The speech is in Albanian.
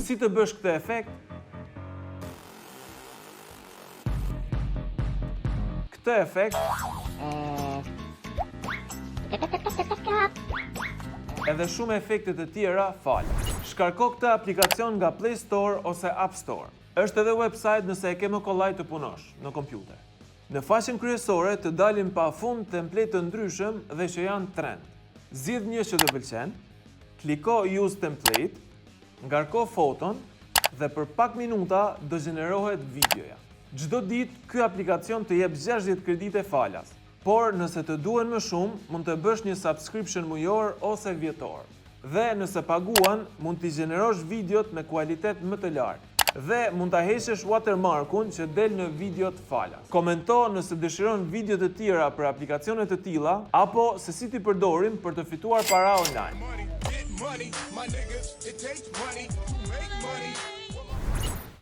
Si të bësh këtë efekt? Këtë efekt edhe shumë efekte të tjera falas. Shkarko këtë aplikacion nga Play Store ose App Store. Është edhe website nëse e ke më kollaj të punosh në kompjuter. Në faqen kryesore të dalin pafund template të ndryshëm dhe që janë trend. Zgjidh një që të pëlqen, kliko Use Template, ngarko foton dhe për pak minuta do gjenerohet videoja. Çdo ditë ky aplikacion të jep 60 kredite falas, por nëse të duhen më shumë, mund të bësh një subscription mujor ose vjetor. Dhe nëse paguan, mund t'i gjenerosh videot me kualitet më të lartë. Dhe mund ta heqësh watermarkun që del në videot falas. Komento nëse dëshiron video të tjera për aplikacione të tilla apo se si t'i përdorim për të fituar para online.